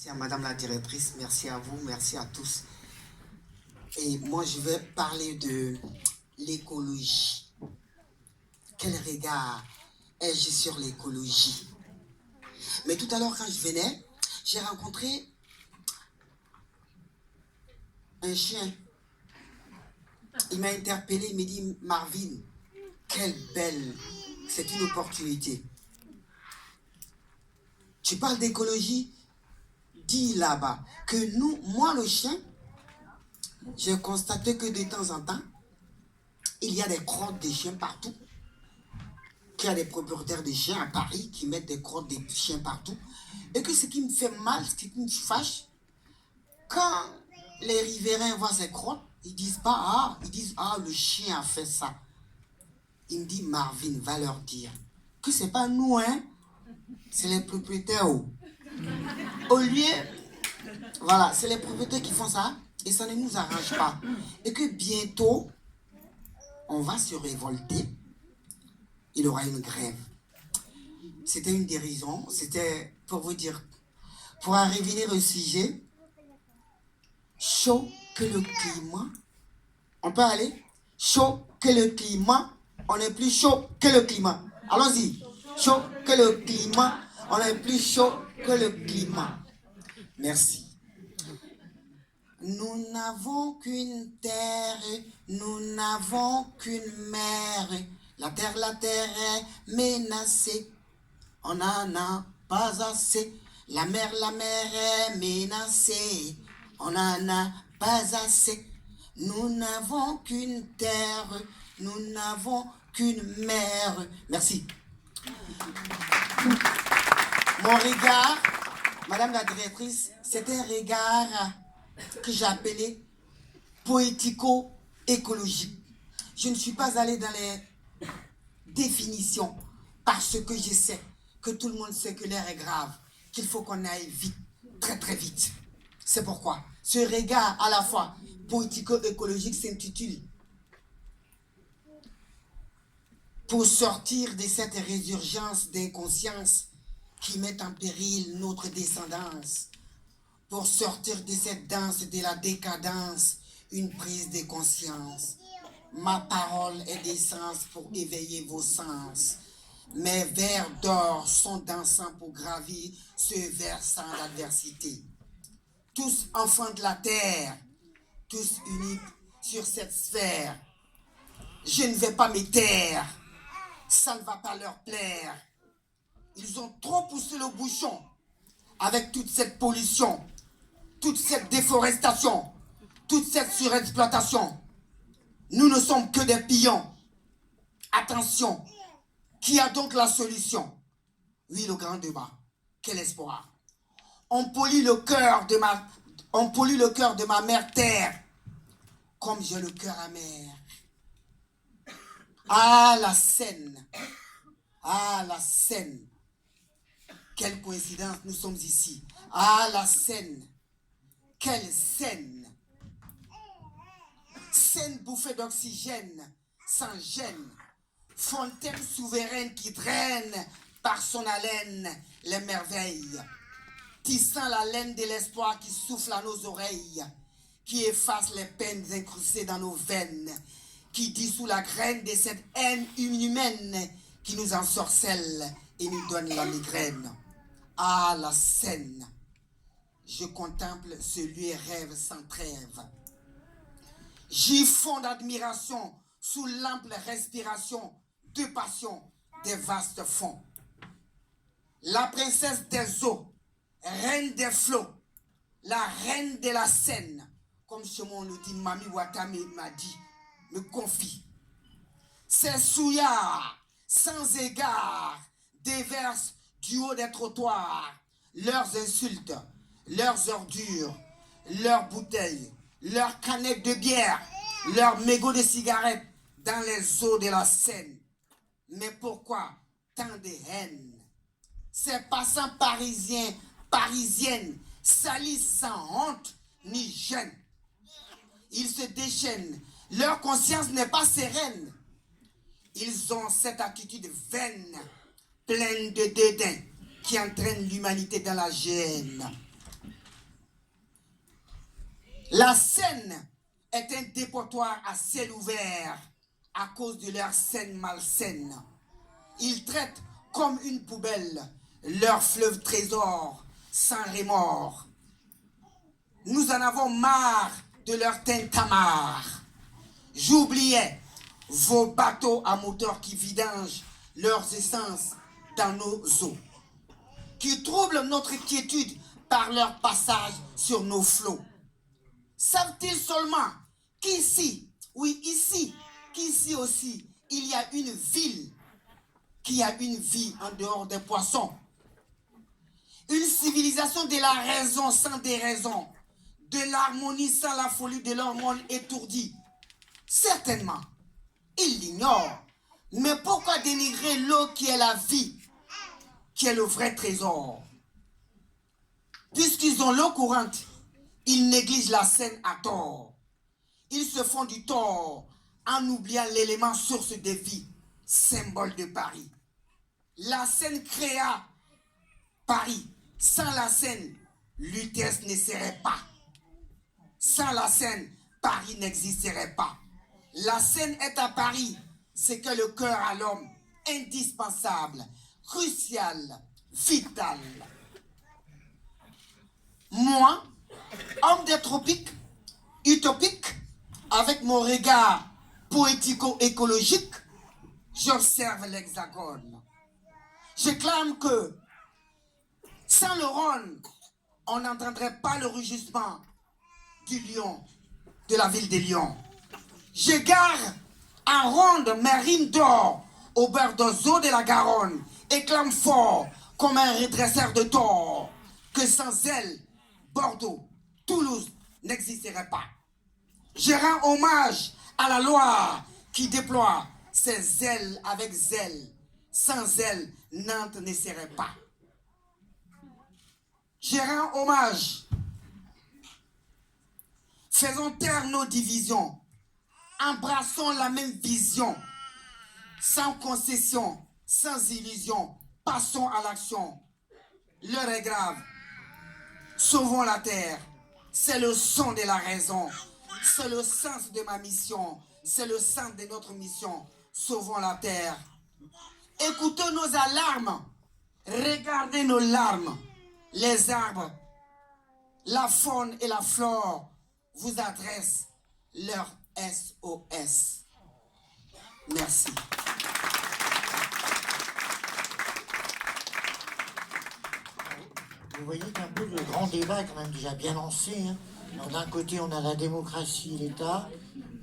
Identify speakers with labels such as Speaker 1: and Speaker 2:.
Speaker 1: Merci à Madame la directrice, merci à vous, merci à tous. Et moi, je vais parler de l'écologie. Quel regard ai-je sur l'écologie? Mais tout à l'heure, quand je venais, j'ai rencontré un chien. Il m'a interpellé, il m'a dit, Marvin, quelle belle, c'est une opportunité. Tu parles d'écologie? Dis là-bas que nous, moi le chien, j'ai constaté que de temps en temps, il y a des crottes de chiens partout. Qu'il y a des propriétaires de chiens à Paris qui mettent des crottes de chiens partout. Et que ce qui me fait mal, ce qui me fâche, quand les riverains voient ces crottes, ils disent pas ah, ils disent ah, le chien a fait ça. Il me dit Marvin va leur dire que c'est pas nous, hein, c'est les propriétaires. Au lieu, voilà, c'est les propriétaires qui font ça et ça ne nous arrange pas. Et que bientôt, on va se révolter. Il y aura une grève. C'était une dérision. C'était pour vous dire, pour en revenir au sujet, chaud que le climat. On peut aller? Chaud que le climat. On est plus chaud que le climat. Allons-y. Chaud que le climat. On est plus chaud que le climat. Merci. Nous n'avons qu'une terre, nous n'avons qu'une mer. La terre est menacée. On n'en a pas assez. La mer est menacée. On n'en a pas assez. Nous n'avons qu'une terre, nous n'avons qu'une mer. Merci. Mon regard, Madame la directrice, c'est un regard que j'ai appelé poético-écologique. Je ne suis pas allé dans les définitions parce que je sais que tout le monde sait que l'air est grave, qu'il faut qu'on aille vite, très très vite. C'est pourquoi ce regard à la fois poético-écologique s'intitule pour sortir de cette résurgence d'inconscience qui met en péril notre descendance, pour sortir de cette danse de la décadence, une prise de conscience. Ma parole est d'essence pour éveiller vos sens. Mes vers d'or sont dansants pour gravir ce versant d'adversité. Tous enfants de la terre, tous unis sur cette sphère. Je ne vais pas me taire, ça ne va pas leur plaire. Ils ont trop poussé le bouchon avec toute cette pollution, toute cette déforestation, toute cette surexploitation. Nous ne sommes que des pions. Attention, qui a donc la solution? Oui, le grand débat. Quel espoir. On polie le cœur de ma mère terre, comme j'ai le cœur amer. Ah, la Seine. Ah, la Seine. Quelle coïncidence, nous sommes ici. Ah, la Seine. Quelle Seine. Seine bouffée d'oxygène, sans gêne. Fontaine souveraine qui draine par son haleine les merveilles. Tissant la laine de l'espoir qui souffle à nos oreilles, qui efface les peines incrustées dans nos veines, qui dissout la graine de cette haine inhumaine qui nous ensorcelle et nous donne la migraine. Ah, la Seine, je contemple ce lieu et rêve sans trêve. J'y fonds d'admiration sous l'ample respiration de passion des vastes fonds. La princesse des eaux, reine des flots, la reine de la Seine, comme chez moi on nous dit, Mami Watame m'a dit, me confie. Ces souillards, sans égard, déversent du haut des trottoirs leurs insultes, leurs ordures, leurs bouteilles, leurs canettes de bière, leurs mégots de cigarettes dans les eaux de la Seine. Mais pourquoi tant de haine? Ces passants parisiens, parisiennes, salissent sans honte ni gêne. Ils se déchaînent, leur conscience n'est pas sereine. Ils ont cette attitude vaine, pleine de dédain, qui entraîne l'humanité dans la gêne. La Seine est un dépotoir à ciel ouvert à cause de leur scène malsaine. Ils traitent comme une poubelle leur fleuve trésor sans remords. Nous en avons marre de leur tintamarre. J'oubliais vos bateaux à moteur qui vidangent leurs essences dans nos eaux, qui troublent notre quiétude par leur passage sur nos flots. Savent-ils seulement qu'ici, oui ici, qu'ici aussi, il y a une ville qui a une vie en dehors des poissons? Une civilisation de la raison sans déraison, de l'harmonie sans la folie de leur monde étourdi. Certainement, ils l'ignorent. Mais pourquoi dénigrer l'eau qui est la vie, qui est le vrai trésor? Puisqu'ils ont l'eau courante, ils négligent la Seine à tort. Ils se font du tort en oubliant l'élément source de vie, symbole de Paris. La Seine créa Paris. Sans la Seine, l'UTS ne serait pas. Sans la Seine, Paris n'existerait pas. La Seine est à Paris ce que le cœur à l'homme, indispensable, crucial, vital. Moi, homme des tropiques, utopique, avec mon regard poético-écologique, j'observe l'hexagone. Je clame que sans le Rhône, on n'entendrait pas le rugissement du lion, de la ville de Lyon. Je gare en ronde mes rimes d'or au beurre d'oiseau de la Garonne et clame fort comme un redresseur de tort que sans elle, Bordeaux, Toulouse n'existerait pas. Je rends hommage à la Loire qui déploie ses ailes avec zèle. Sans elle, Nantes ne serait pas. Je rends hommage. Faisons taire nos divisions. Embrassons la même vision. Sans concession, sans illusion. Passons à l'action. L'heure est grave. Sauvons la terre. C'est le son de la raison. C'est le sens de ma mission. C'est le sens de notre mission. Sauvons la terre. Écoutez nos alarmes. Regardez nos larmes. Les arbres, la faune et la flore vous adressent leur SOS. Merci.
Speaker 2: Vous voyez qu'un peu le grand débat est quand même déjà bien lancé. Hein. Alors d'un côté, on a la démocratie et l'État,